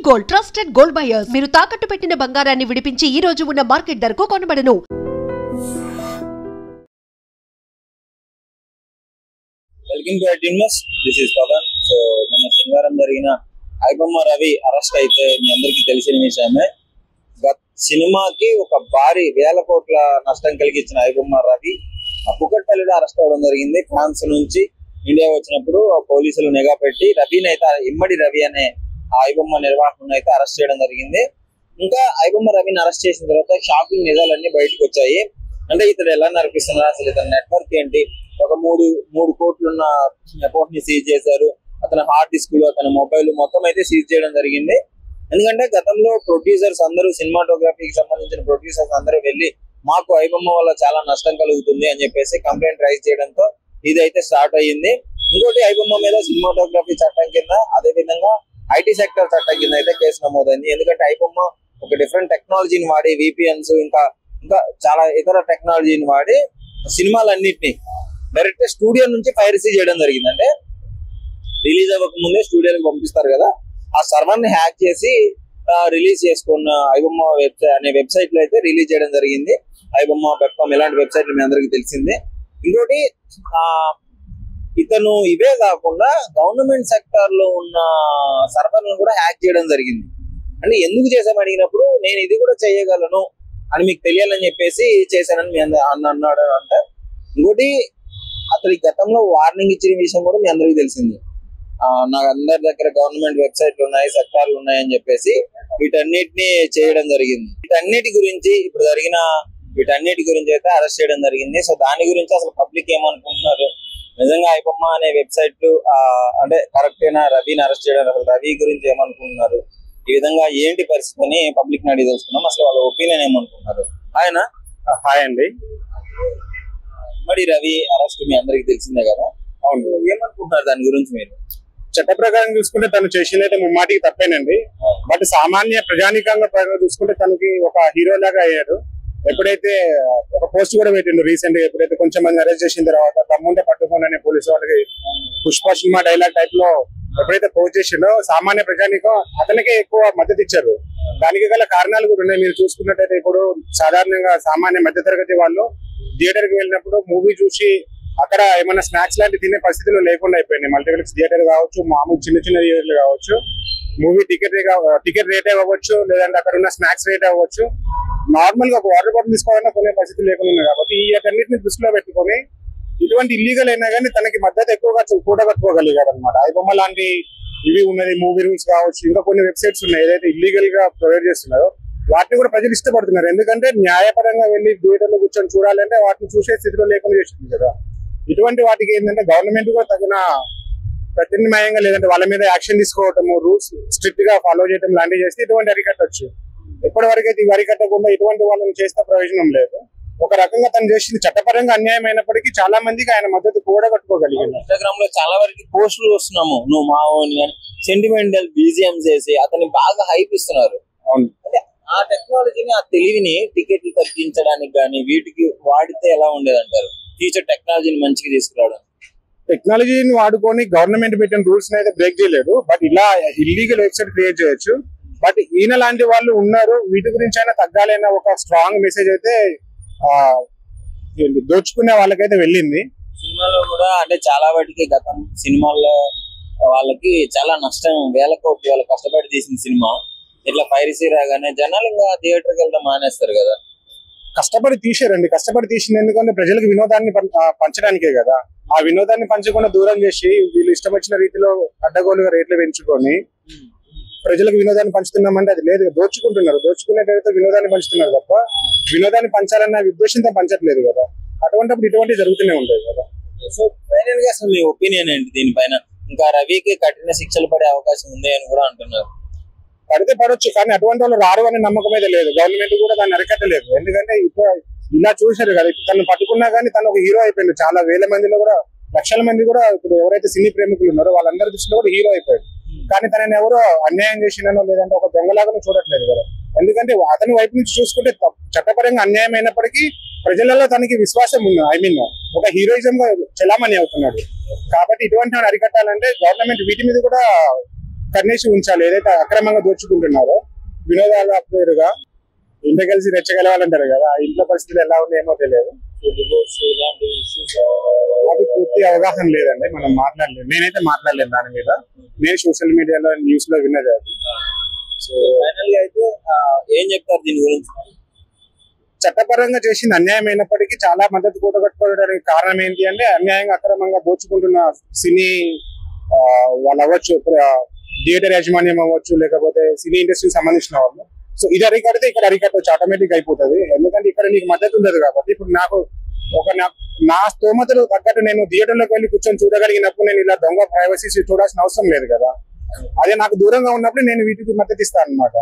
Gold trusted gold buyers మీరు తాకట్టు పెట్టిన బంగారాన్ని విడిపించి ఈ రోజు ఉన్న మార్కెట్ ధరకు కొనబడను. Welcome to IT news. This is Pavan. So మన శనివారం జరిగిన ఐబొమ్మ రవి అరెస్ట్ అయితే మీ అందరికీ తెలిసిన విషయమే. సినిమాకి ఒక భారీ వేల కోట్ల నష్టం కలిగించిన ఐబొమ్మ రవి కుకట్పల్లిలో అరెస్ట్ అవ్వడం జరిగింది. ఫ్రాన్స్ నుంచి ఇండియా వచ్చినప్పుడు పోలీసులు నిఘా పెట్టి రవిని అయితే ఇమ్మడి రవి అనే ఐబొమ్మ నిర్వాహకులను అయితే అరెస్ట్ చేయడం జరిగింది. ఇంకా ఐబొమ్మ రవిని అరెస్ట్ చేసిన తర్వాత షాకింగ్ నిజాలన్నీ బయటకు వచ్చాయి. అంటే ఇతడు ఎలా నడిపిస్తున్నారు, అసలు ఇతని నెట్వర్క్ ఏంటి, ఒక మూడు కోట్లున్న అకౌంట్ ని సీజ్ చేశారు, అతని హార్డ్ డిస్క్, అతని మొబైల్ మొత్తం అయితే సీజ్ చేయడం జరిగింది. ఎందుకంటే గతంలో ప్రొడ్యూసర్స్ అందరూ, సినిమాటోగ్రఫీకి సంబంధించిన ప్రొడ్యూసర్స్ అందరూ వెళ్ళి మాకు ఐబొమ్మ వల్ల చాలా నష్టం కలుగుతుంది అని చెప్పేసి కంప్లైంట్ రైజ్ చేయడంతో ఇదైతే స్టార్ట్ అయ్యింది. ఇంకోటి ఐబొమ్మ మీద సినిమాటోగ్రఫీ చట్టం కింద, అదే విధంగా ఐటీ సెక్టర్ చట్టం కింద అయితే కేసు నమోదైంది. ఎందుకంటే ఐబొమ్మ ఒక డిఫరెంట్ టెక్నాలజీని వాడి, VPNs ఇంకా చాలా ఇతర టెక్నాలజీని వాడి సినిమాలన్నింటినీ డైరెక్ట్ స్టూడియో నుంచి పైరసీ చేయడం జరిగింది. అంటే రిలీజ్ అవ్వక ముందే స్టూడియోకి పంపిస్తారు కదా, ఆ సర్వర్ ని హ్యాక్ చేసి రిలీజ్ చేసుకున్న ఐబొమ్మ అనే వెబ్సైట్ లో అయితే రిలీజ్ చేయడం జరిగింది. ఐబొమ్మ, బెప్పం ఇలాంటి వెబ్సైట్లు మీ అందరికీ తెలిసిందే. ఇంకోటి ఇతను ఇవే కాకుండా గవర్నమెంట్ సెక్టర్ లో ఉన్న సర్వర్లను కూడా హ్యాక్ చేయడం జరిగింది. అంటే ఎందుకు చేసామని అడిగినప్పుడు నేను ఇది కూడా చేయగలను అని మీకు తెలియాలని చెప్పేసి చేశానని మీ అన్నాడు అంట. ఇంకోటి అతనికి గతంలో వార్నింగ్ ఇచ్చిన విషయం కూడా మీ అందరికీ తెలిసింది. నాకు అందరి దగ్గర గవర్నమెంట్ వెబ్సైట్లు ఉన్నాయి, సెక్టార్లు ఉన్నాయి అని చెప్పేసి వీటన్నిటిని చేయడం జరిగింది. వీటన్నిటి గురించి ఇప్పుడు జరిగిన వీటన్నిటి గురించి అయితే అరెస్ట్ చేయడం జరిగింది. సో దాని గురించి అసలు పబ్లిక్ ఏమనుకుంటున్నారు, నిజంగా ఐబొమ్మ అనే వెబ్సైట్లు అంటే కరెక్ట్ అయినా రవిని అరెస్ట్ చేయడం, అసలు రవి గురించి ఏమనుకుంటున్నారు, ఈ విధంగా ఏంటి పరిస్థితి అని పబ్లిక్ ని అడిగి తెలుసుకున్నాం. అసలు వాళ్ళ ఒపీనియన్ ఏమనుకుంటున్నారు. ఆయన హాయ్ అండి. మరి రవి అరెస్ట్ మీ అందరికి తెలిసిందే కదా, అవును, ఏమనుకుంటున్నారు దాని గురించి మీరు? చట్ట ప్రకారం చూసుకుంటే తను చేసింది అయితే ముమ్మాటికి తప్పేనండి. బట్ సామాన్య ప్రజానికంగా చూసుకుంటే తనకి ఒక హీరో లాగా అయ్యాడు. ఎప్పుడైతే ఒక పోస్ట్ కూడా పెట్టిండు రీసెంట్ గా, ఎప్పుడైతే కొంచెం మంది అరెస్ట్ చేసిన తర్వాత తమ్ముంటే పట్టుకోనని పోలీసు వాళ్ళకి పుష్ప సినిమా డైలాగ్ టైప్ లో ఎప్పుడైతే పోస్ట్ చేసిండో సామాన్య ప్రజానికం అతనికే ఎక్కువ మద్దతు ఇచ్చారు. దానికి గల కారణాలు కూడా ఉన్నాయి. మీరు చూసుకున్నట్టయితే ఇప్పుడు సాధారణంగా సామాన్య మధ్యతరగతి వాళ్ళు థియేటర్ కి వెళ్ళినప్పుడు మూవీ చూసి అక్కడ ఏమైనా స్నాక్స్ లాంటి తినే పరిస్థితులు లేకుండా అయిపోయింది. మల్టీప్లెక్స్ థియేటర్ కావచ్చు, మామూలు చిన్న థియేటర్లు కావచ్చు, మూవీ టికెట్ రేట్ అవ్వచ్చు, లేదంటే అక్కడ ఉన్న స్నాక్స్ రేట్ అవ్వచ్చు, నార్మల్ గా ఒక వాటర్ బాటిల్ తీసుకోవాలన్నా కొనే పరిస్థితి లేకుండా ఉన్నాయి. కాబట్టి ఈ అన్నింటిని దృష్టిలో పెట్టుకొని ఇటువంటి ఇల్లీగల్ అయినా కానీ తనకి మద్దతు ఎక్కువగా కూడగట్టుకోగలిగారు అనమాట. ఐబొమ్మ లాంటి ఇవి ఉన్నది, మూవీ రూల్స్ కావచ్చు, ఇంకా కొన్ని వెబ్సైట్స్ ఉన్నాయి ఏదైతే ఇల్లీగల్ గా ప్రొవైడ్ చేస్తున్నారో వాటిని కూడా ప్రజలు ఇష్టపడుతున్నారు. ఎందుకంటే న్యాయపరంగా వెళ్ళి థియేటర్లో కూర్చొని చూడాలంటే వాటిని చూసే స్థితిలో లేకుండా చేస్తుంది కదా. ఇటువంటి వాటికి ఏంటంటే గవర్నమెంట్ కూడా తగిన ప్రత్యామ్నాయంగా లేదంటే వాళ్ళ మీద యాక్షన్ తీసుకోవటము, రూల్స్ స్ట్రిక్ట్ గా ఫాలో చేయడం లాంటివి చేస్తే ఇటువంటి అరికట్టవచ్చు. ఎప్పటి అయితే ఇవి అరికట్టకుండా ఇటువంటి వాళ్ళని చేస్తే ప్రయోజనం లేదు. ఒక రకంగా తను చేసింది చట్టపరంగా అన్యాయం అయినప్పటికీ చాలా మందికి ఆయన మద్దతు కూడా కట్టుకోగలిగారు. ఇన్స్టాగ్రామ్ లో చాలా వరకు పోస్టులు వస్తున్నాము, నువ్వు మా ఓని అని సెంటిమెంటల్ BGM చేసి అతన్ని బాగా హైప్ ఇస్తున్నారు. అవును, అంటే ఆ టెక్నాలజీని, ఆ తెలివిని టికెట్లు తగ్గించడానికి కానీ వీటికి వాడితే ఎలా ఉండేది అంటారు? ఫ్యూచర్ టెక్నాలజీని మంచిగా తీసుకురావడం, టెక్నాలజీని వాడుకొని గవర్నమెంట్ పెట్టిన రూల్స్ అయితే బ్రేక్ చేయలేదు. బట్ ఇలా ఇల్లీగల్ వెబ్సైట్ క్రియేట్ చేయొచ్చు. బట్ ఈయన లాంటి వాళ్ళు ఉన్నారు, వీటి గురించి అయినా తగ్గాలన్న ఒక స్ట్రాంగ్ మెసేజ్ అయితే దోచుకునే వాళ్ళకైతే వెళ్ళింది. సినిమాలో కూడా అంటే చాలా వాటికి గతం సినిమాల్లో వాళ్ళకి చాలా నష్టం, వేల కోట్లు వాళ్ళు కష్టపడి తీసిన సినిమా ఇట్లా పైరసీ రాగానే జనాలు ఇంకా థియేటర్కి వెళ్ళడం మానేస్తారు కదా. కష్టపడి తీసారండి, కష్టపడి తీసింది ఎందుకంటే ప్రజలకు వినోదాన్ని పంచడానికే కదా. ఆ వినోదాన్ని పంచకుండా దూరం చేసి వీళ్ళు ఇష్టం వచ్చిన రీతిలో అడ్డగోలుగా రేట్లు పెంచుకొని ప్రజలకు వినోదాన్ని పంచుతున్నామంటే అది లేదు, దోచుకుంటున్నారు. దోచుకునేటైతే వినోదాన్ని పంచుతున్నారు తప్ప వినోదాన్ని పంచాలన్న ఉద్దేశంతో పంచట్లేదు కదా. అటువంటిప్పుడు ఇటువంటివి జరుగుతూనే ఉంటాయి కదా. సో ఫైనల్ గా అసలు మీ ఒపీనియన్ ఏంటి దీనిపైన? ఇంకా రవికి కఠిన శిక్షలు పడే అవకాశం ఉంది అని కూడా అంటున్నారు. పడితే పడవచ్చు, కానీ అటువంటి వాళ్ళు రారు అనే నమ్మకం అయితే లేదు. గవర్నమెంట్ కూడా దాన్ని అరికట్టలేదు. ఎందుకంటే ఇప్పుడు ఇలా చూశారు కదా, ఇప్పుడు తను పట్టుకున్నా కానీ తను ఒక హీరో అయిపోయింది. చాలా వేల మందిలో కూడా, లక్షల మంది కూడా ఇప్పుడు ఎవరైతే సినీ ప్రేమికులు ఉన్నారో వాళ్ళందరి దృష్టిలో కూడా హీరో అయిపోయాడు. కానీ తనని ఎవరో అన్యాయం చేసినానో లేదంటే ఒక దొంగలాగానే చూడట్లేదు కదా. ఎందుకంటే అతని వైపు నుంచి చూసుకుంటే చట్టపరంగా అన్యాయం అయినప్పటికీ ప్రజలలో తనకి విశ్వాసం ఉంది. ఒక హీరోయిజం గా చలామణి అవుతున్నాడు. కాబట్టి ఇటువంటి అరికట్టాలంటే గవర్నమెంట్ వీటి మీద కూడా కన్నేసి ఉంచాలి. ఏదైతే అక్రమంగా దోచుకుంటున్నారో వినోదాల పేరుగా ఇంట్లో కలిసి రెచ్చగలవాలంటారు కదా, ఆ ఇంట్లో పరిస్థితులు ఎలా ఉన్నాయేమో తెలియదు. అది పూర్తి అవగాహన లేదండి, మనం మాట్లాడలేదు, నేనైతే మాట్లాడలేదు దాని మీద. నేను సోషల్ మీడియాలో న్యూస్ లో విన్నది అది. సో ఫైనల్ గా అయితే ఏం చెప్తారు దీని గురించి? చట్టపరంగా చేసిన అన్యాయం అయినప్పటికీ చాలా మద్దతు కూడగట్టుకోవడానికి కారణం ఏంటి అంటే, అన్యాయంగా అక్రమంగా దోచుకుంటున్న సినీ వాళ్ళు అవ్వచ్చు, థియేటర్ యాజమాన్యం అవ్వచ్చు, లేకపోతే సినీ ఇండస్ట్రీకి సంబంధించిన వాళ్ళు. సో ఇది అరికడితే ఇక్కడ అరికట్టవచ్చు, ఆటోమేటిక్ అయిపోతుంది. ఎందుకంటే ఇక్కడ నీకు మద్దతు ఉండదు కాబట్టి. ఇప్పుడు నాకు నా స్తోమతలు తగ్గట్టు నేను థియేటర్లోకి వెళ్ళి కూర్చొని చూడగలిగినప్పుడు నేను ఇలా దొంగ ప్రైవసీ చూడాల్సిన అవసరం లేదు కదా. అదే నాకు దూరంగా ఉన్నప్పుడు నేను వీటికి మద్దతు ఇస్తాను అనమాట.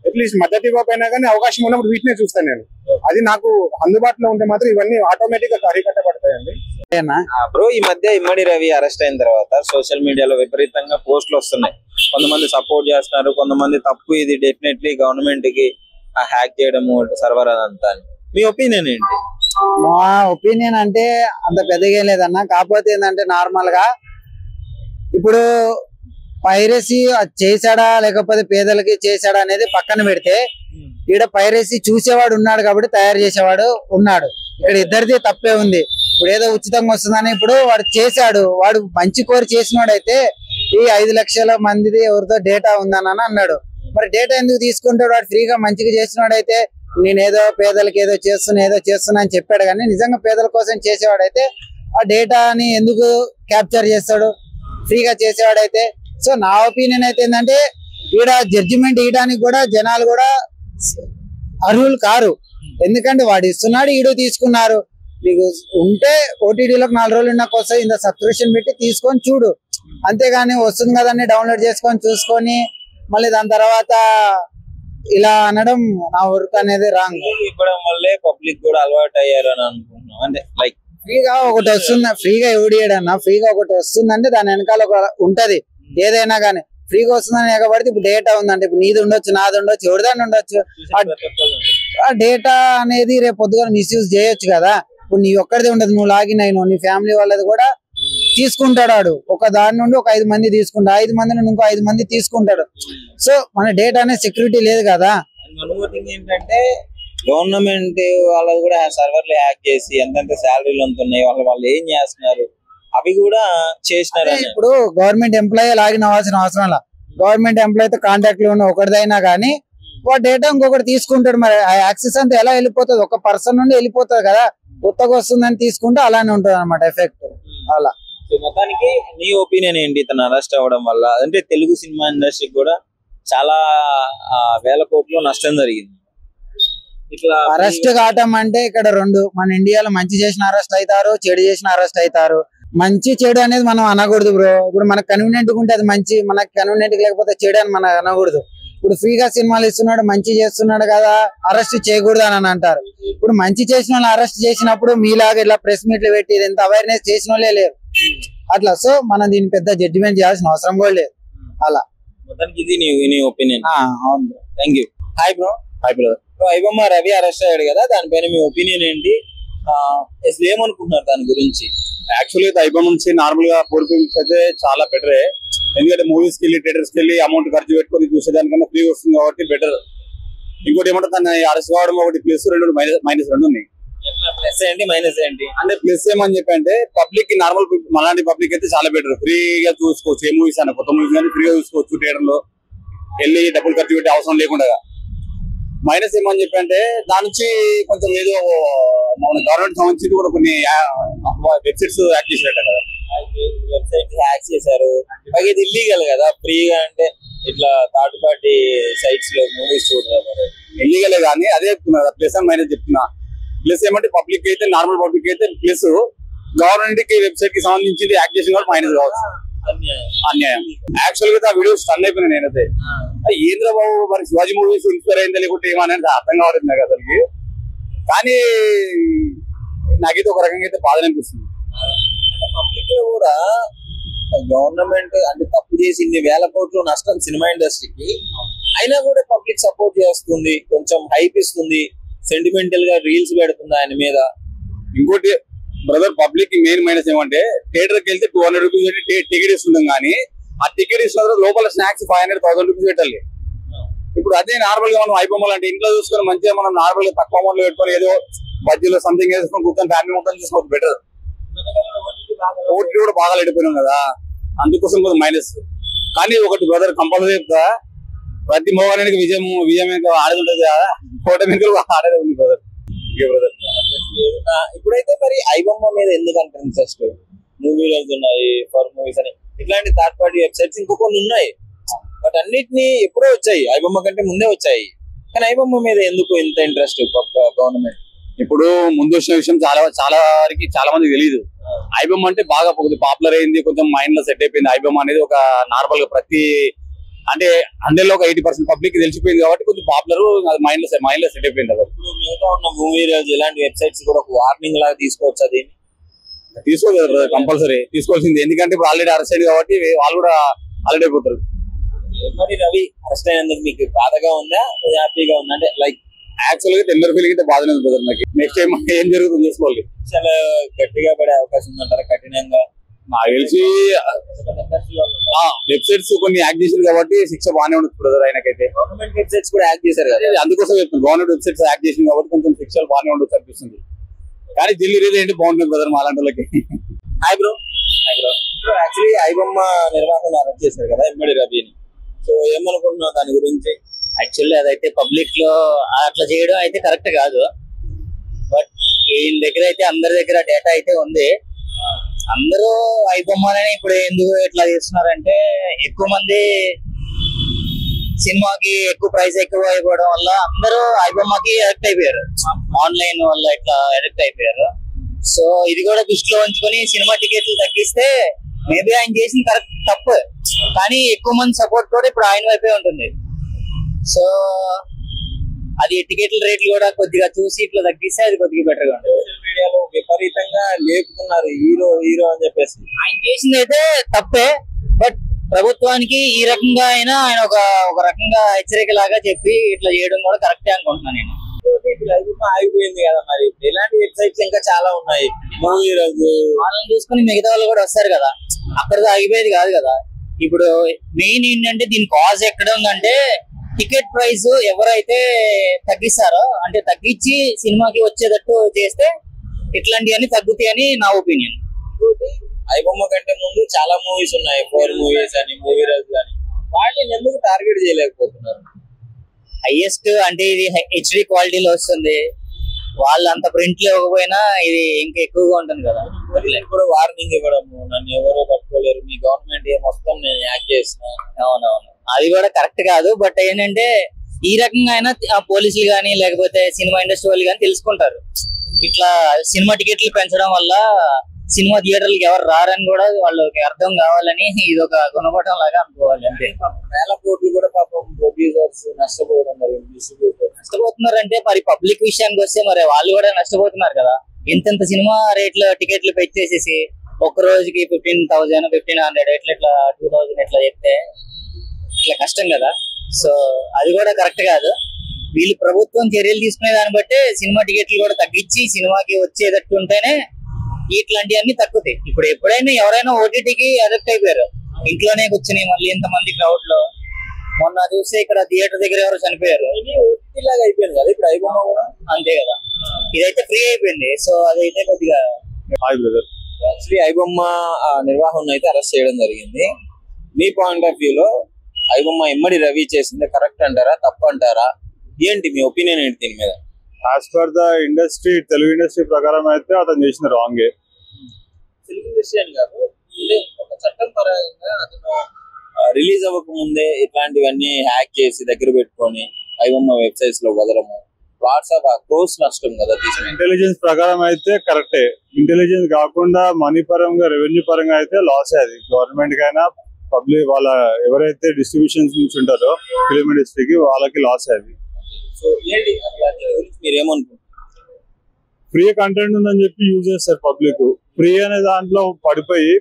అట్లీస్ట్ మద్దతు ఇవ్వకపోయినా కానీ అవకాశం ఉన్నప్పుడు వీటినే చూస్తాను నేను. అది నాకు అందుబాటులో ఉంటే మాత్రం ఇవన్నీ ఆటోమేటిక్ గా అరికట్టబడతాయండి. బ్రో, ఈ మధ్య ఇమ్మడి రవి అరెస్ట్ అయిన తర్వాత సోషల్ మీడియాలో విపరీతంగా పోస్టులు వస్తున్నాయి. కొంతమంది సపోర్ట్ చేస్తున్నారు, కొంతమంది తప్పు, ఇది డెఫినెట్లీ గవర్నమెంట్ కి హ్యాక్ చేయడము సర్వర్ అదంతా. మీ ఒపీనియన్ ఏంటి? మా ఒపీనియన్ అంటే అంత పెద్దగా ఏం లేదన్న. కాకపోతే ఏంటంటే నార్మల్ గా ఇప్పుడు పైరసీ చేశాడా లేకపోతే పేదలకి చేశాడా అనేది పక్కన పెడితే, ఇక్కడ పైరసీ చూసేవాడు ఉన్నాడు కాబట్టి తయారు చేసేవాడు ఉన్నాడు. ఇక్కడ ఇద్దరిది తప్పే ఉంది. ఇప్పుడు ఏదో ఉచితంగా వస్తుందని ఇప్పుడు వాడు చేశాడు, వాడు మంచి కోరి చేసినోడైతే ఈ 5 లక్షల మందిది ఎవరితో డేటా ఉందని అన్నాడు. మరి డేటా ఎందుకు తీసుకుంటాడు? వాడు ఫ్రీగా మంచిగా చేసినోడైతే నేనేదో పేదలకి ఏదో చేస్తున్నా అని చెప్పాడు. కానీ నిజంగా పేదల కోసం చేసేవాడైతే ఆ డేటాని ఎందుకు క్యాప్చర్ చేస్తాడు ఫ్రీగా చేసేవాడైతే? సో నా ఒపీనియన్ అయితే ఏంటంటే, ఈడ జడ్జిమెంట్ ఇవ్వడానికి కూడా జనాలు కూడా అర్హులు కారు. ఎందుకంటే వాడు ఇస్తున్నాడు, ఈడు తీసుకున్నారు. మీకు ఉంటే ఓటీటీలోకి 4 రోజులు ఉన్న కోసం ఇంత సబ్స్క్రిప్షన్ పెట్టి తీసుకొని చూడు, అంతేగాని వస్తుంది కదని డౌన్లోడ్ చేసుకొని చూసుకొని మళ్ళీ దాని తర్వాత ఇలా అనడం నా వర్క్ అనేది రాంగ్. ఇవ్వడం వల్లే పబ్లిక్ కూడా అలవాటు అయ్యారు అని అనుకుంటున్నాం. అంటే లైక్ ఫ్రీగా ఒకటి వస్తుంది, ఫ్రీగా ఎవడన్నా ఫ్రీగా ఒకటి వస్తుందంటే దాని వెనకాల ఒక ఉంటది. ఏదైనా కానీ ఫ్రీగా వస్తుందని ఎగబడితే ఇప్పుడు డేటా ఉందంటే ఇప్పుడు నీది ఉండొచ్చు, నాది ఉండొచ్చు, ఎవరిదాన్ని ఉండొచ్చు. ఆ డేటా అనేది రేపు పొద్దుగా మిస్యూజ్ చేయొచ్చు కదా. ఇప్పుడు నీ ఒక్కడిదే ఉండదు, నువ్వు లాగిన్ అయినావు, నీ ఫ్యామిలీ వాళ్ళది కూడా తీసుకుంటాడు. ఒక దాని నుండి ఒక 5 మంది తీసుకుంటాడు, 5 మంది నుండి ఇంకో 5 మంది తీసుకుంటాడు. సో మన డేటా అనేది సెక్యూరిటీ లేదు కదా. ఏంటంటే గవర్నమెంట్ వాళ్ళది కూడా సర్వర్లు హ్యాక్ చేసి ఎంతెంత శాలరీలు అంతున్నాయి, వాళ్ళు ఏం చేస్తున్నారు అవి కూడా చేసినారు. ఇప్పుడు గవర్నమెంట్ ఎంప్లాయీ లాగిన్ అవ్వాల్సిన అవసరం లా, గవర్నమెంట్ ఎంప్లాయీతో కాంటాక్ట్ లో ఉన్న ఒకటిదైనా కానీ వాడు డేటా ఇంకొకటి తీసుకుంటాడు. మరి ఆ యాక్సెస్ అంతా ఎలా వెళ్ళిపోతుంది? ఒక పర్సన్ నుండి వెళ్ళిపోతుంది కదా. కొత్తగా వస్తుందని తీసుకుంటే అలానే ఉంటుంది అనమాట ఎఫెక్ట్. అలా మొత్తానికి నీ ఒపీనియన్ ఏంటి ఇతను అరెస్ట్ అవ్వడం వల్ల? అంటే తెలుగు సినిమా ఇండస్ట్రీకి కూడా చాలా వేల కోట్లు నష్టం జరిగింది. ఇట్లా అరెస్ట్ కావటం అంటే ఇక్కడ 2, మన ఇండియాలో మంచి చేసిన అరెస్ట్ అవుతారు, చెడు చేసిన అరెస్ట్ అవుతారు. మంచి చెడు అనేది మనం అనకూడదు బ్రో. ఇప్పుడు మనకు కన్వీనియంట్ ఉంటే అది మంచి, మనకు కన్వీనియంట్ లేకపోతే చెడు అని మనం అనకూడదు. ఇప్పుడు ఫ్రీగా సినిమాలు ఇస్తున్నాడు, మంచి చేస్తున్నాడు కదా, అరెస్ట్ చేయకూడదు అని అంటారు. ఇప్పుడు మంచి చేసిన వాళ్ళు అరెస్ట్ చేసినప్పుడు మీలాగా ఇలా ప్రెస్ మీట్లు పెట్టి ఇంత అవేర్నెస్ చేసిన వాళ్ళే లేరు అట్లా. సో మనం దీన్ని పెద్ద జడ్జిమెంట్ చేయాల్సిన అవసరం కూడా లేదు. అలా మొత్తానికి ఇది నీ ఒపీనియన్. అవును bro. Thank you. Hi bro. Hi bro. IBomma Ravi arrest అయ్యాడు కదా, దానిపైన మీ ఒపీనియన్ ఏంటి? అసలు ఏమనుకుంటున్నారు దాని గురించి? యాక్చువల్లీ ఐబొమ్మ నుంచి నార్మల్ గా పూర్ ఫిల్మ్స్ అయితే చాలా బెటరే. ఎందుకంటే మూవీస్ కి వెళ్ళి థియేటర్స్ కి వెళ్ళి అమౌంట్ ఖర్చు పెట్టుకుని చూసేదానికన్నా ఫ్రీ వస్తుంది కాబట్టి బెటర్. ఇంకోటి ఏమంటే దాన్ని అరెస్ట్ కావడం ఒకటి ప్లస్, 2 మైనస్ 2 ఉన్నాయి. ప్లస్ ఏంటి మైనస్ ఏంటి? అంటే ప్లస్ ఏమని చెప్పంటే పబ్లిక్ కి నార్మల్ మనలాంటి పబ్లిక్ అయితే చాలా బెటర్. ఫ్రీగా చూసుకోవచ్చు, ఏ మూవీస్ అయినా కొత్త మూవీస్ కానీ ఫ్రీగా చూసుకోవచ్చు థియేటర్ లో వెళ్ళి డబ్బులు ఖర్చు పెట్టే అవసరం లేకుండా. మైనస్ ఏమని చెప్పంటే దాని నుంచి కొంచెం ఏదో మన గవర్నమెంట్ సంబంధించి కూడా కొన్ని వెబ్సైట్స్ యాక్ట్ చేసినట్టు కదా. వెబ్సైట్ హ్యాక్ చేశారు, పైగా ఇది ఇల్లీగల్ కదా. ఫ్రీగా అంటే ఇట్లా థర్డ్ పార్టీ సైట్స్ లో మూవీస్ చూడరు, ఇల్లీగలే కానీ అదే ప్లస్ అండ్ మైనస్ చెప్తున్నా. ప్లస్ ఏమంటే పబ్లిక్ అయితే నార్మల్ పబ్లిక్ అయితే ప్లస్, గవర్నమెంట్ కి వెబ్సైట్ కి సంబంధించి యాక్ట్ చేసిన కూడా మైనస్ కావచ్చు. అన్యాయం. యాక్చువల్ గా ఆ వీడియో స్టన్ అయిపోయినా నేనైతే. ఏంద్ర బాబు మరి శివాజీ మూవీస్ ఇన్స్పైర్ అయిందా లేకుంటే ఏమనేది అర్థం కావట్లేదు నాకు అసలుకి. కానీ నాకైతే ఒక రకంగా అయితే బాధ అనిపిస్తుంది. పబ్లిక్ లో కూడా గవర్నమెంట్ అంటే తప్పు చేసింది, వేల కోట్లు నష్టం సినిమా ఇండస్ట్రీకి, అయినా కూడా పబ్లిక్ సపోర్ట్ చేస్తుంది, కొంచెం హైప్ ఇస్తుంది, సెంటిమెంటల్ గా రీల్స్ పెడుతుంది ఆయన మీద. ఇంకోటి బ్రదర్, పబ్లిక్ మెయిన్ మైనస్ ఏమంటే థియేటర్ కి వెళ్తే 200 రూపీస్ టికెట్ ఇస్తుంటాం కానీ ఆ టికెట్ ఇస్తున్న లోపల స్నాక్స్ 500,000 రూపీస్ పెట్టాలి. ఇప్పుడు అదే నార్మల్ గా మనం ఐబొమ్మలు అంటే ఇంట్లో చూసుకొని మంచిగా మనం నార్మల్ గా తక్కువ అమౌంట్ పెట్టుకొని ఏదో బడ్జెట్ లో సంథింగ్ వేసుకొని కూర్చొని ఫ్యామిలీ మొత్తం చూసుకోవచ్చు బెటర్. ఓటీ కూడా బాగా వెళ్ళిపోయినాం కదా, అందుకోసం కొంచెం మైనస్. కానీ ఒకటి బ్రదర్ కంపల్సరీ చెప్తా, ప్రతి మోగానికి విజయం ఆడేది ఉంటుంది కదా, ఓటమి ఆడేది ఉంది బ్రదర్. ఇప్పుడైతే మరి ఐబొమ్మ మీద ఎందుకంటే ఇంట్రెస్ట్? మూవీస్ ఉన్నాయి, ఫర్ మూవీస్ అని ఇట్లాంటి థర్డ్ పార్టీ వెబ్సైట్స్ ఇంకో కొన్ని ఉన్నాయి, బట్ అన్నిటిని ఎప్పుడో వచ్చాయి, ఐబొమ్మ కంటే ముందే వచ్చాయి. కానీ ఐబొమ్మ మీద ఎందుకు ఇంత ఇంట్రెస్ట్ గవర్నమెంట్? ఇప్పుడు ముందు వచ్చిన విషయం చాలా వరకు చాలా మందికి తెలియదు. ఐబొమ్మ అంటే బాగా పాపులర్ అయింది, కొంచెం మైండ్ లో సెట్ అయిపోయింది. ఐబొమ్మ అనేది ఒక నార్మల్ గా ప్రతి అంటే 100లో ఒక 80% పబ్లిక్ తెలిసిపోయింది కాబట్టి కొంచెం పాపులర్ మైండ్ లో సెట్ అయిపోయింది. ఇప్పుడు మిగతా ఉన్న మూవీ రోజు ఇలాంటి వెబ్సైట్స్ కూడా ఒక వార్నింగ్ లాగా తీసుకోవచ్చు, అది తీసుకోలేదు కంపల్సరీ తీసుకోవాల్సింది. ఎందుకంటే ఇప్పుడు ఆల్రెడీ అరెస్ట్ అయింది కాబట్టి వాళ్ళు కూడా ఆల్రెడీ అయిపోతారు. మరి రవి అరెస్ట్ అయినందుకు మీకు బాధగా ఉందా, హ్యాపీగా ఉందా? అంటే లైక్ యాక్చువల్ గా టెండర్ ఫీలింగ్ అయితే బాధనే ఉంది బ్రదర్. నాకు నెక్స్ట్ టైం ఏం జరుగుతుంది చూసుకోవాలి. చాలా గట్టిగా పడే అవకాశం ఉందంటారా? కఠినంగా నాకు తెలిసి వెబ్సైట్స్ కొన్ని యాక్ట్ చేశారు కాబట్టి శిక్ష బాగానే ఉంటుంది బ్రదర్. ఆయనకైతే గవర్నమెంట్ వెబ్సైట్స్ కూడా యాక్ట్ చేశారు కదా, అందుకోసం చెప్తాను గవర్నమెంట్ వెబ్సైట్స్ యాక్ట్ చేసింది కాబట్టి కొంచెం శిక్షలు బాగానే ఉండొచ్చు అనిపిస్తుంది. కానీ ఢిల్లీ రీతి ఏంటి బాగుంటుంది బ్రదర్ మా అలాంటి వాళ్ళకి. Hi bro. యాక్చువల్లీ ఐబొమ్మ నిర్వాహకులు అరెస్ట్ చేశారు కదా ఇమ్మడి రవిని, సో ఏమనుకుంటున్నావు దాని గురించి? యాక్చువల్లీ అదైతే పబ్లిక్ లో అట్లా చేయడం అయితే కరెక్ట్ కాదు. బట్ వీళ్ళ దగ్గర అయితే అందరి దగ్గర డేటా అయితే ఉంది. అందరూ ఐబొమ్మని ఇప్పుడు ఎందుకు ఇట్లా చేస్తున్నారంటే ఎక్కువ మంది సినిమాకి ఎక్కువ ప్రైస్ ఎక్కువ అయిపోవడం వల్ల అందరూ ఐబొమ్మకి అడిక్ట్ అయిపోయారు, ఆన్లైన్ వల్ల ఇట్లా అడిక్ట్ అయిపోయారు. సో ఇది కూడా దృష్టిలో ఉంచుకొని సినిమా టికెట్లు తగ్గిస్తే మేబీ ఆయన చేసిన కరెక్ట్ తప్పు, కానీ ఎక్కువ మంది సపోర్ట్ కూడా ఇప్పుడు ఆయన వైపే ఉంటుంది. సో అది టికెట్ల రేట్లు కూడా కొద్దిగా చూసి ఇట్లా తగ్గిస్తే అది కొద్దిగా బెటర్ గా ఉంటుంది. సోషల్ మీడియాలో విపరీతంగా లేపుతున్నారు హీరో అని చెప్పేసి. ఆయన చేసింది అయితే తప్పే, బట్ ప్రభుత్వానికి ఈ రకంగా అయినా ఆయన ఒక రకంగా హెచ్చరిక లాగా చెప్పి ఇట్లా చేయడం కూడా కరెక్టే అనుకుంటున్నాను నేను. ఆగిపోయింది కదా, మరి ఇలాంటి వెబ్సైట్స్ ఇంకా చాలా ఉన్నాయి. మూవీ రోజు వాళ్ళని చూసుకుని మిగతా వాళ్ళు కూడా వస్తారు కదా, అక్కడితో ఆగిపోయేది కాదు కదా. ఇప్పుడు మెయిన్ ఏంటంటే దీని కాజ్ ఎక్కడ ఉందంటే టికెట్ ప్రైస్ ఎవరైతే తగ్గిస్తారో అంటే తగ్గించి సినిమాకి వచ్చేటట్టు చేస్తే ఇట్లాంటివన్నీ తగ్గుతాయని నా ఒపీనియన్. ఐబొమ్మ కంటే ముందు చాలా మూవీస్ ఉన్నాయి, 4 మూవీస్ అని, మూవీ రోజు కానీ, వాటిని ఎందుకు టార్గెట్ చేయలేకపోతున్నారు? హైయెస్ట్ అంటే ఇది హెచ్డి క్వాలిటీలో వస్తుంది, వాళ్ళు అంత ప్రింట్ లో ఇవ్వకపోయినా ఇది ఇంకా ఎక్కువగా ఉంటుంది కదా. కూడా వార్నింగ్ ఇవ్వడము, నన్ను ఎవరో పట్టుకోలేరు, మీ గవర్నమెంట్ మొత్తం నేను యాక్ట్ చేస్తున్నాను. అవునవును, అది కూడా కరెక్ట్ కాదు. బట్ ఏంటంటే ఈ రకంగా అయినా పోలీసులు కానీ లేకపోతే సినిమా ఇండస్ట్రీ వాళ్ళు కానీ తెలుసుకుంటారు. ఇట్లా సినిమా టికెట్లు పెంచడం వల్ల సినిమా థియేటర్లకు ఎవరు రారని కూడా వాళ్ళకి అర్థం కావాలని ఇది ఒక గుణపటం లాగా అనుకోవాలి. అంటే వేల కోట్లు కూడా పాపం ప్రొడ్యూసర్స్ నష్టపోవడం నష్టపోతున్నారంటే మరి పబ్లిక్ విషయానికి వస్తే మరి వాళ్ళు కూడా నష్టపోతున్నారు కదా. ఇంత సినిమా రేట్లు టికెట్లు పెట్టేసేసి ఒక్క రోజుకి 15,000 1,500 ఇట్లా 2,000 ఇట్లా చెప్తే ఇట్లా కష్టం కదా. సో అది కూడా కరెక్ట్ కాదు. వీళ్ళు ప్రభుత్వం చర్యలు తీసుకునే దాన్ని బట్టి సినిమా టికెట్లు కూడా తగ్గించి సినిమాకి వచ్చేటట్టు ఉంటేనే ఇట్లాంటివన్నీ తగ్గుతాయి. ఇప్పుడు ఎప్పుడైనా ఎవరైనా ఓటీటీకి అడిక్ట్ అయిపోయారు, ఇంట్లోనే కూర్చుని మళ్ళీ ఇంతమంది క్రౌడ్ లో. మొన్న చూస్తే ఇక్కడ థియేటర్ దగ్గర ఎవరు చనిపోయారు, ఓటీటీ లాగా అయిపోయింది కదా ఇప్పుడు ఐబొమ్మ కూడా. అంతే కదా, ఇదైతే ఫ్రీ అయిపోయింది. సో అదైతే కొద్దిగా యాక్చువల్లీ ఐబొమ్మ నిర్వాహకులను అయితే అరెస్ట్ చేయడం జరిగింది. మీ పాయింట్ ఆఫ్ వ్యూ లో ఐబొమ్మ ఇమ్మడి రవి చేసింది కరెక్ట్ అంటారా, తప్పు అంటారా? ఏంటి మీ ఒపీనియన్ ఏంటి దీని మీద? As per the industry, Telugu industry ప్రకారం అయితే అతను చేసిన రాంగే. తెలుగు ఇండస్ట్రీ అని కాదు, ఒక చట్టం పరంగా అతను రిలీజ్ అవ్వక ముందే ఇట్లాంటివన్నీ హ్యాక్ చేసి దగ్గర పెట్టుకొని ఐబొమ్మ వెబ్సైట్స్ లో వదలము, వాట్సాప్ క్రోస్ నష్టం కదా. ఇంటెలిజెన్స్ ప్రకారం అయితే కరెక్టే. ఇంటెలిజెన్స్ కాకుండా మనీ పరంగా, రెవెన్యూ పరంగా అయితే లాస్. అది గవర్నమెంట్ కైనా పబ్లిక్ వాళ్ళ ఎవరైతే డిస్ట్రిబ్యూషన్స్ నుంచి ఉంటారో ఫిలిం ఇండస్ట్రీకి వాళ్ళకి లాస్. అది ఫ్రీ కంటెంట్ ఉందని చెప్పి యూజ్ చేస్తారు పబ్లిక్. ఫ్రీ అనే దాంట్లో పడిపోయి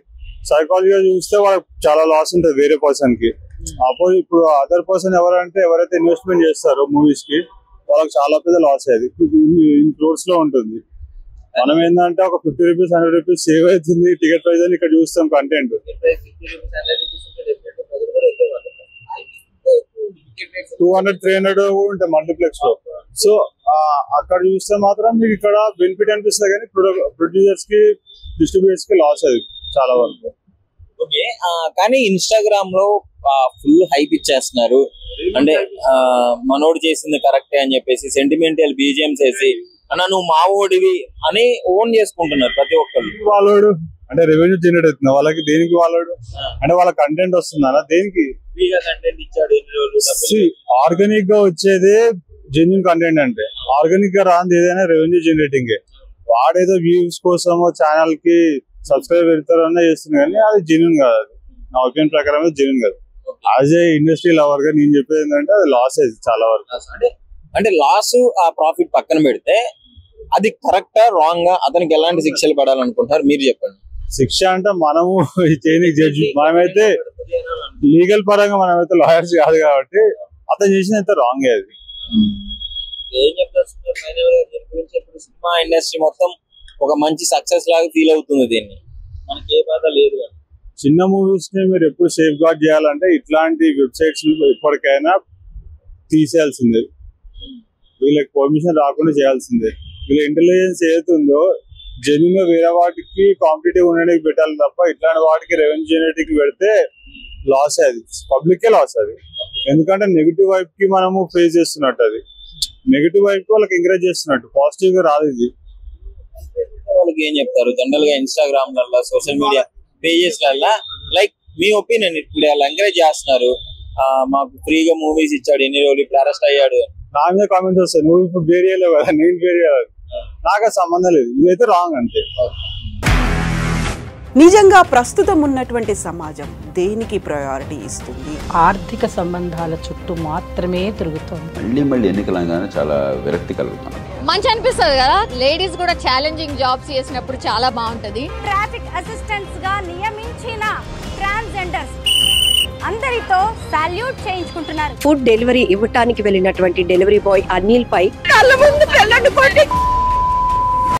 సైకాలజీగా చూస్తే వాళ్ళకి చాలా లాస్ ఉంటుంది వేరే పర్సన్ కి. ఇప్పుడు అదర్ పర్సన్ ఎవరైతే ఇన్వెస్ట్మెంట్ చేస్తారో మూవీస్ కి వాళ్ళకి చాలా పెద్ద లాస్. అది క్రోర్స్ లో ఉంటుంది. మనం ఏంటంటే ఒక 50 రూపీస్ 100 రూపీస్ సేవ్ అవుతుంది టికెట్ ప్రైస్ అని ఇక్కడ చూస్తాం కంటెంట్. 200-300 ఉంటాయి మల్టీప్లెక్స్ లో. సో అక్కడ చూస్తే మాత్రం మీకు ఇక్కడ బెనిఫిట్ అనిపిస్తుంది, కానీ ప్రొడ్యూసర్స్ కి డిస్ట్రిబ్యూటర్స్ కి లాస్ అది చాలా వరకు. ఓకే, కానీ ఇన్స్టాగ్రామ్ లో ఫుల్ హైప్ ఇచ్చేస్తున్నారు. అంటే మనోడు చేసింది కరెక్టే అని చెప్పేసి సెంటిమెంటల్ బీజిఎంస్ వేసి అన్న నువ్వు మా ఓడివి అని ఓన్ చేసుకుంటున్నారు ప్రతి ఒక్కళ్ళు. వాళ్ళోడు అంటే రెవెన్యూ జనరేట్ అవుతుంది వాళ్ళకి, దేనికి వాళ్ళోడు అంటే వాళ్ళ కంటెంట్ వస్తుందా దేనికి? కంటెంట్ ఇచ్చాడు ఆర్గానిక్ గా వచ్చేదే జెన్యున్ కంటెంట్. అంటే ఆర్గానిక్ గా రాంది ఏదైనా రెవెన్యూ జనరేటింగ్. వాడేదో వ్యూస్ కోసమో ఛానల్ కి సబ్స్క్రైబ్ పెడతారు అన్న చేస్తుంది, కానీ అది జెన్యున్ కాదు. అది నా ఒపీనియన్ ప్రకారం జెన్యున్ కాదు. యాజ్ ఏ ఇండస్ట్రీ లవర్ గా నేను చెప్పేది ఏంటంటే అది లాస్ అయింది చాలా వరకు. అంటే లాస్ ఆ ప్రాఫిట్ పక్కన పెడితే అది కరెక్టా రాంగ్, అతనికి ఎలాంటి శిక్షలు పడాలనుకుంటారు మీరు చెప్పండి. శిక్ష అంటే మనము చేయడానికి జడ్జి, మనమైతే లీగల్ పరంగా మనమైతే లాయర్స్ కాదు కాబట్టి అతను చేసిన అయితే రాంగ్. అది ఏం చెప్తారు సినిమా ఇండస్ట్రీ మొత్తం ఒక మంచి సక్సెస్ లాగా ఫీల్ అవుతుంది, దీన్ని మనకి ఏ బాధ లేదు. చిన్న మూవీస్ ని మీరు ఎప్పుడు సేఫ్ గార్డ్ చేయాలంటే ఇట్లాంటి వెబ్సైట్స్ ఎప్పటికైనా తీసేయాల్సిందే, వీళ్ళకి పర్మిషన్ రాకుండా చేయాల్సిందే. వీళ్ళ ఇంటెలిజెన్స్ ఏదైతుందో జెన్యున్ గా వేరే వాటికి కాంపిటేటివ్ ఉండడానికి పెట్టాలి తప్ప ఇట్లాంటి వాటికి రెవెన్యూ జనరేటింగ్ పెడితే లాస్. అది పబ్లిక్ కే లాస్. అది ఎందుకంటే నెగిటివ్ వైపు కి మనము ఫేస్ చేస్తున్నట్టు, అది నెగిటివ్ వైపు కి వాళ్ళకి ఎంకరేజ్ చేస్తున్నట్టు, పాజిటివ్ గా రాదు. ఇది వాళ్ళకి ఏం చెప్తారు జనరల్ గా ఇన్స్టాగ్రామ్ లలో సోషల్ మీడియా పేజెస్ లలో, లైక్ మీ ఒపీనియన్ ఇప్పుడు వాళ్ళు ఎంకరేజ్ చేస్తున్నారు, మాకు ఫ్రీగా మూవీస్ ఇచ్చాడు ఎన్ని రోజులు ఇప్పుడు అరెస్ట్ అయ్యాడు, నా మీద కామెంట్స్ వస్తాయి, నువ్వు ఇప్పుడు బేర్ చేయలేవు కదా, నేను బేర్ చేయాలి, నాకు సంబంధం లేదు, ఇదైతే రాంగ్ అంతే. నిజంగా ప్రస్తుతం ఉన్నటువంటి సమాజం దేనికి ప్రయారిటీ ఇస్తుంది? ఆర్థిక సంబంధాల చుట్టూ మాత్రమే తిరుగుతుంది. మళ్ళీ ఎన్నికలంగానే చాలా విరక్తి కలుగుతాను. మంచి అనిపిస్తుంది కదా, లేడీస్ కూడా ఛాలెంజింగ్ జాబ్స్ చేసినప్పుడు చాలా బాగుంటది. ట్రాఫిక్ అసిస్టెంట్స్ గా నియమించిన ట్రాన్స్జెండర్స్ అందరితో సాల్యూట్ చేయించుకుంటున్నారు. ఫుడ్ డెలివరీ ఇవ్వటానికి వెళ్ళినటువంటి డెలివరీ బాయ్ అనిల్ పై కళ్ళ ముందు పెళ్ళండి